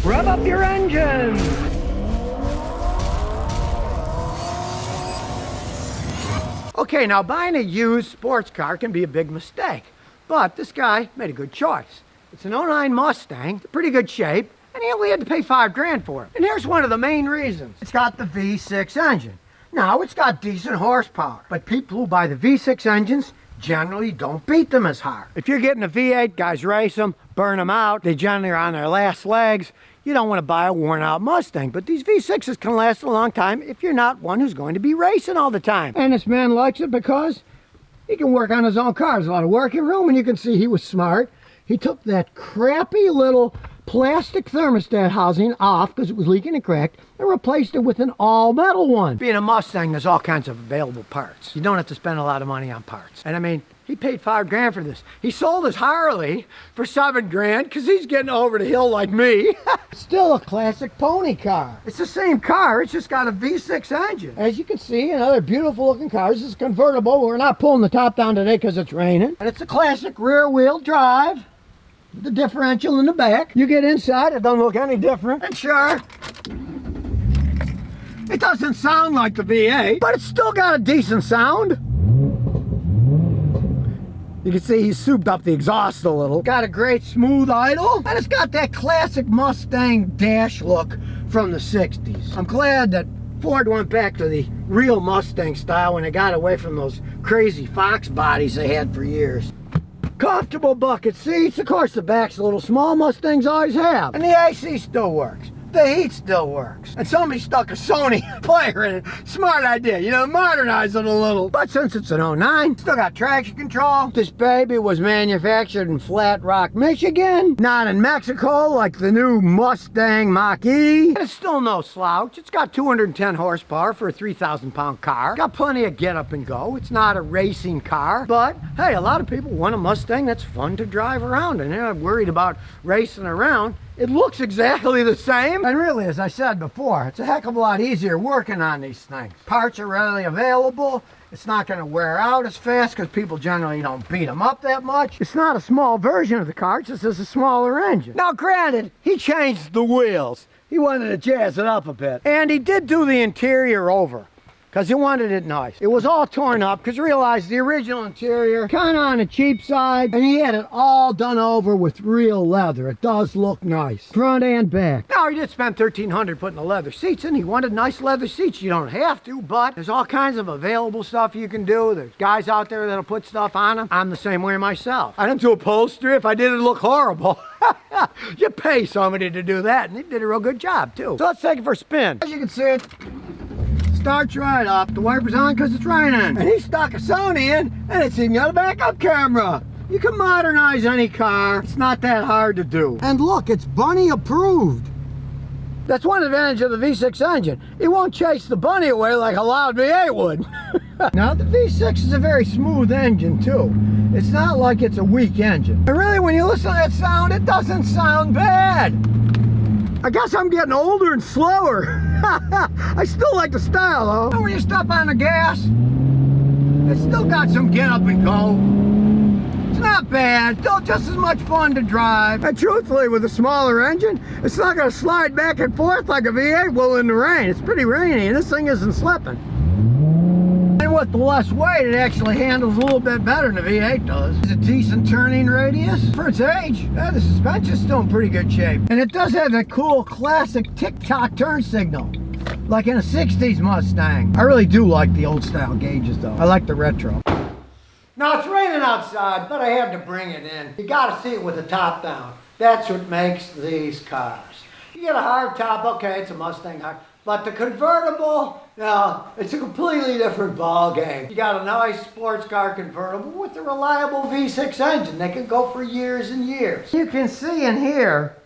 Rev up your engines! Okay, now buying a used sports car can be a big mistake, but this guy made a good choice. It's an '09 Mustang, it's in pretty good shape, and he only had to pay $5 for it. And here's one of the main reasons. It's got the V6 engine. Now, it's got decent horsepower, but people who buy the V6 engines generally don't beat them as hard. If you're getting a V8, guys race them, burn them out, they generally are on their last legs. You don't want to buy a worn out Mustang, but these V6s can last a long time if you're not one who's going to be racing all the time. And this man likes it because he can work on his own car. There's a lot of working room, and you can see he was smart. He took that crappy little plastic thermostat housing off because it was leaking and cracked and replaced it with an all-metal one. Being a Mustang, there's all kinds of available parts. You don't have to spend a lot of money on parts. And I mean, he paid $5 for this. He sold his Harley for $7 because he's getting over the hill like me. Still a classic pony car. It's the same car, it's just got a V6 engine. As you can see, another beautiful looking car. This is convertible. We're not pulling the top down today because it's raining. And it's a classic rear wheel drive. The differential in the back. You get inside, it doesn't look any different. And sure, it doesn't sound like the V8, but it's still got a decent sound. You can see he's souped up the exhaust a little. Got a great smooth idle, and it's got that classic Mustang dash look from the 60s. I'm glad that Ford went back to the real Mustang style when they got away from those crazy Fox bodies they had for years. Comfortable bucket seats. Of course, the back's a little small. Mustangs always have. And the AC still works. The heat still works. And somebody stuck a Sony player in it. Smart idea, you know, modernize it a little. But since it's an '09, still got traction control. This baby was manufactured in Flat Rock, Michigan. Not in Mexico like the new Mustang Mach-E. And it's still no slouch. It's got 210 horsepower for a 3,000-pound car. Got plenty of get up and go. It's not a racing car. But, hey, a lot of people want a Mustang that's fun to drive around. And they're not worried about racing around. It looks exactly the same. And really, as I said before, it's a heck of a lot easier working on these things. Parts are readily available. It's not going to wear out as fast because people generally don't beat them up that much. It's not a small version of the car, it just has a smaller engine. Now granted, he changed the wheels. He wanted to jazz it up a bit. And he did do the interior over, because he wanted it nice. It was all torn up because he realized the original interior kind of on the cheap side, and he had it all done over with real leather. It does look nice, front and back. Now he did spend $1,300 putting the leather seats in. He wanted nice leather seats. You don't have to, but there's all kinds of available stuff you can do. There's guys out there that'll put stuff on them. I'm the same way myself. I don't do upholstery. If I did, it'd look horrible. You pay somebody to do that, and they did a real good job too. So let's take it for a spin. As you can see, it starts right up. The wiper's on because it's raining. And he stuck a Sony in, and it's even got a backup camera. You can modernize any car. It's not that hard to do. And look, it's bunny approved. That's one advantage of the V6 engine. It won't chase the bunny away like a loud V8 would. Now, the V6 is a very smooth engine, too. It's not like it's a weak engine. And really, when you listen to that sound, it doesn't sound bad. I guess I'm getting older and slower. I still like the style though. And when you step on the gas, it's still got some get up and go. It's not bad, still just as much fun to drive. And truthfully, with a smaller engine, it's not gonna slide back and forth like a V8 will in the rain. It's pretty rainy and this thing isn't slipping. And with the less weight, it actually handles a little bit better than the V8 does. It's a decent turning radius. For its age, the suspension's still in pretty good shape. And it does have that cool classic tick-tock turn signal, like in a 60s Mustang. I really do like the old style gauges though. I like the retro. Now it's raining outside, but I had to bring it in. You gotta see it with the top down. That's what makes these cars. You get a hard top, okay, it's a Mustang hard. But the convertible, no, it's a completely different ball game. You got a nice sports car convertible with a reliable V6 engine that can go for years and years. You can see in here,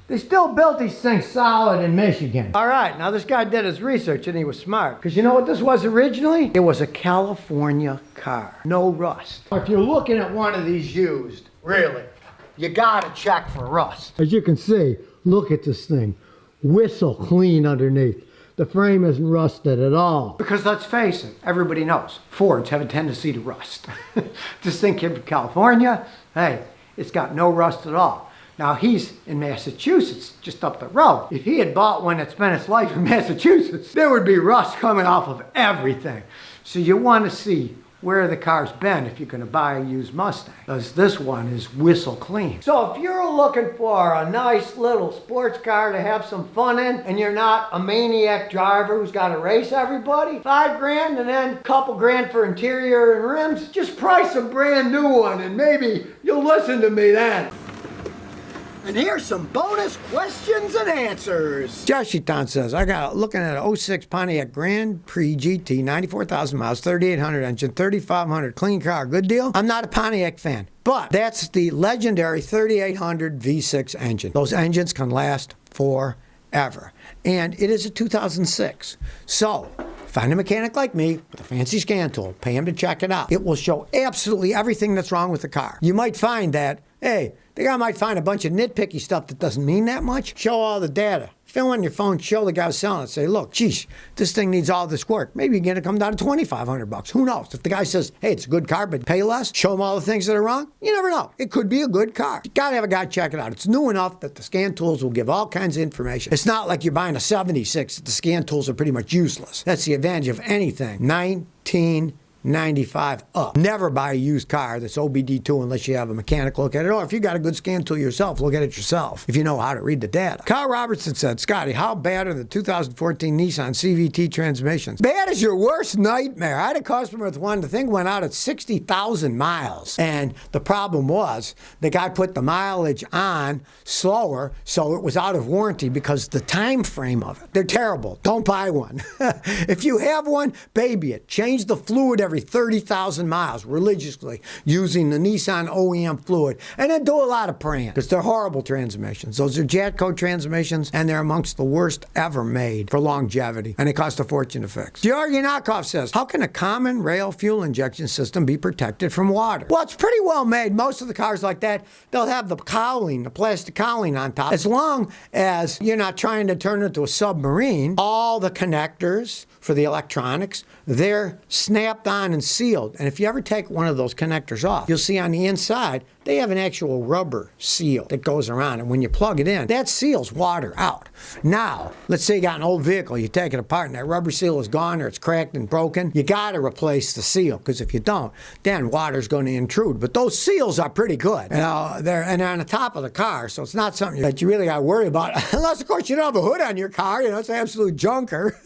they still built these things solid in Michigan. All right, now this guy did his research and he was smart. Because you know what this was originally? It was a California car, no rust. If you're looking at one of these used, really, you gotta check for rust. As you can see, look at this thing. Whistle clean underneath. The frame isn't rusted at all. Because let's face it, everybody knows Fords have a tendency to rust. This thing came from California. Hey, it's got no rust at all. Now he's in Massachusetts, just up the road. If he had bought one that spent its life in Massachusetts, there would be rust coming off of everything. So you want to see where the car's been if you're going to buy a used Mustang, because this one is whistle clean. So if you're looking for a nice little sports car to have some fun in, and you're not a maniac driver who's got to race everybody, $5 and then a couple grand for interior and rims, just price a brand new one and maybe you'll listen to me then. And here's some bonus questions and answers. Joshy Town says, I got looking at an 06 Pontiac Grand Prix GT, 94,000 miles, 3,800 engine, 3,500 clean car. Good deal? I'm not a Pontiac fan, but that's the legendary 3,800 V6 engine. Those engines can last forever. And it is a 2006. So, find a mechanic like me with a fancy scan tool. Pay him to check it out. It will show absolutely everything that's wrong with the car. You might find that, hey, the guy might find a bunch of nitpicky stuff that doesn't mean that much. Show all the data. Fill on your phone, show the guy selling it. Say, look, geez, this thing needs all this work. Maybe you're going to come down to $2,500. Who knows? If the guy says, hey, it's a good car, but pay less, show him all the things that are wrong, you never know. It could be a good car. You got to have a guy check it out. It's new enough that the scan tools will give all kinds of information. It's not like you're buying a 76. The scan tools are pretty much useless. That's the advantage of anything. 1995 up. Never buy a used car that's OBD2 unless you have a mechanic look at it, or if you got a good scan tool yourself, look at it yourself if you know how to read the data. Kyle Robertson said, Scotty, how bad are the 2014 Nissan CVT transmissions? Bad as your worst nightmare. I had a customer with one. The thing went out at 60,000 miles, and the problem was the guy put the mileage on slower, so it was out of warranty because the time frame of it. They're terrible. Don't buy one. If you have one, baby it. Change the fluid every 30,000 miles religiously using the Nissan OEM fluid, and then do a lot of praying because they're horrible transmissions. Those are Jatco transmissions, and they're amongst the worst ever made for longevity, and they cost a fortune to fix. Georgi Knockoff says, how can a common rail fuel injection system be protected from water? Well, it's pretty well made. Most of the cars like that, they'll have the cowling, the plastic cowling on top. As long as you're not trying to turn it into a submarine, all the connectors for the electronics, they're snapped on and sealed. And if you ever take one of those connectors off, you'll see on the inside, they have an actual rubber seal that goes around. And when you plug it in, that seals water out. Now, let's say you got an old vehicle, you take it apart and that rubber seal is gone or it's cracked and broken. You got to replace the seal, because if you don't, then water's going to intrude. But those seals are pretty good. They're on the top of the car, so it's not something that you really got to worry about. Unless, of course, you don't have a hood on your car. You know, it's an absolute junker.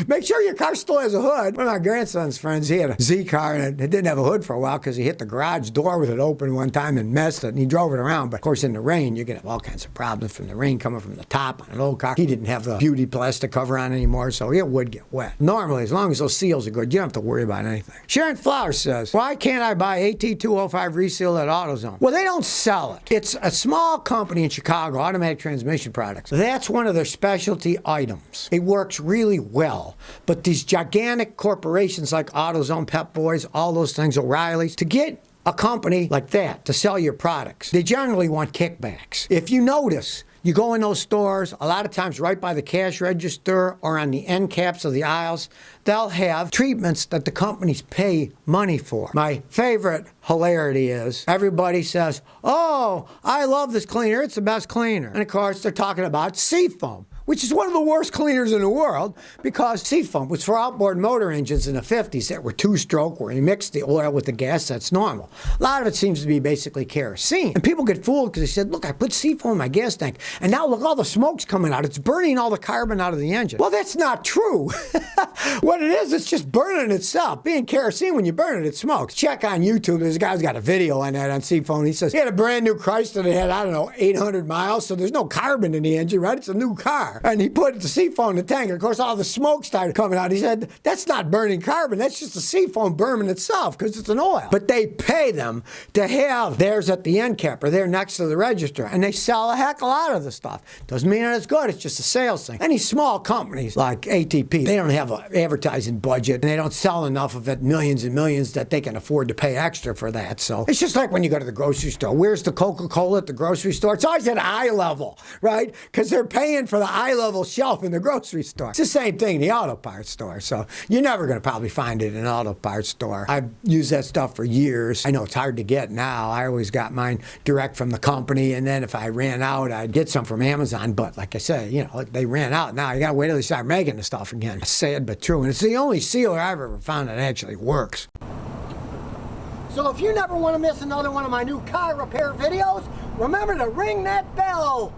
Make sure your car still has a hood. One of my grandson's friends, he had a Z car and it didn't have a hood for a while because he hit the garage door with it open one time and messed it, and he drove it around. But of course, in the rain, you're going to have all kinds of problems from the rain coming from the top on an old car. He didn't have the beauty plastic cover on anymore, so it would get wet. Normally, as long as those seals are good, you don't have to worry about anything. Sharon Flowers says, why can't I buy AT205 reseal at AutoZone? Well, they don't sell it. It's a small company in Chicago, Automatic Transmission Products. That's one of their specialty items. It works really well. But these gigantic corporations like AutoZone, Pep Boys, all those things, O'Reilly's, to get a company like that to sell your products, they generally want kickbacks. If you notice, you go in those stores, a lot of times right by the cash register or on the end caps of the aisles, they'll have treatments that the companies pay money for. My favorite hilarity is everybody says, oh, I love this cleaner, it's the best cleaner. And of course, they're talking about Seafoam, which is one of the worst cleaners in the world, because Seafoam was for outboard motor engines in the 50s that were two-stroke, where you mix the oil with the gas. That's normal. A lot of it seems to be basically kerosene. And people get fooled because they said, look, I put Seafoam in my gas tank, and now look, all the smoke's coming out. It's burning all the carbon out of the engine. Well, that's not true. What it is, it's just burning itself. Being kerosene, when you burn it, it smokes. Check on YouTube. There's a guy's got a video on that on Seafoam. He says he had a brand new Chrysler that had, 800 miles, so there's no carbon in the engine, right? It's a new car. And he put the Seafoam in the tank, and of course all the smoke started coming out. He said, that's not burning carbon, that's just the Seafoam burning itself because it's an oil. But they pay them to have theirs at the end cap or they're next to the register, and they sell a heck of a lot of the stuff. Doesn't mean that it's good, it's just a sales thing. Any small companies like ATP, they don't have an advertising budget, and they don't sell enough of it, millions and millions, that they can afford to pay extra for that. So it's just like when you go to the grocery store. Where's the Coca-Cola at the grocery store? It's always at eye level, right? Because they're paying for the eye high-level shelf in the grocery store. It's the same thing in the auto parts store, so you're never going to probably find it in an auto parts store. I've used that stuff for years. I know it's hard to get now. I always got mine direct from the company, and then if I ran out, I'd get some from Amazon, but like I said, you know, they ran out. Now you got to wait till they start making the stuff again. Sad but true, and it's the only sealer I've ever found that actually works. So if you never want to miss another one of my new car repair videos, remember to ring that bell.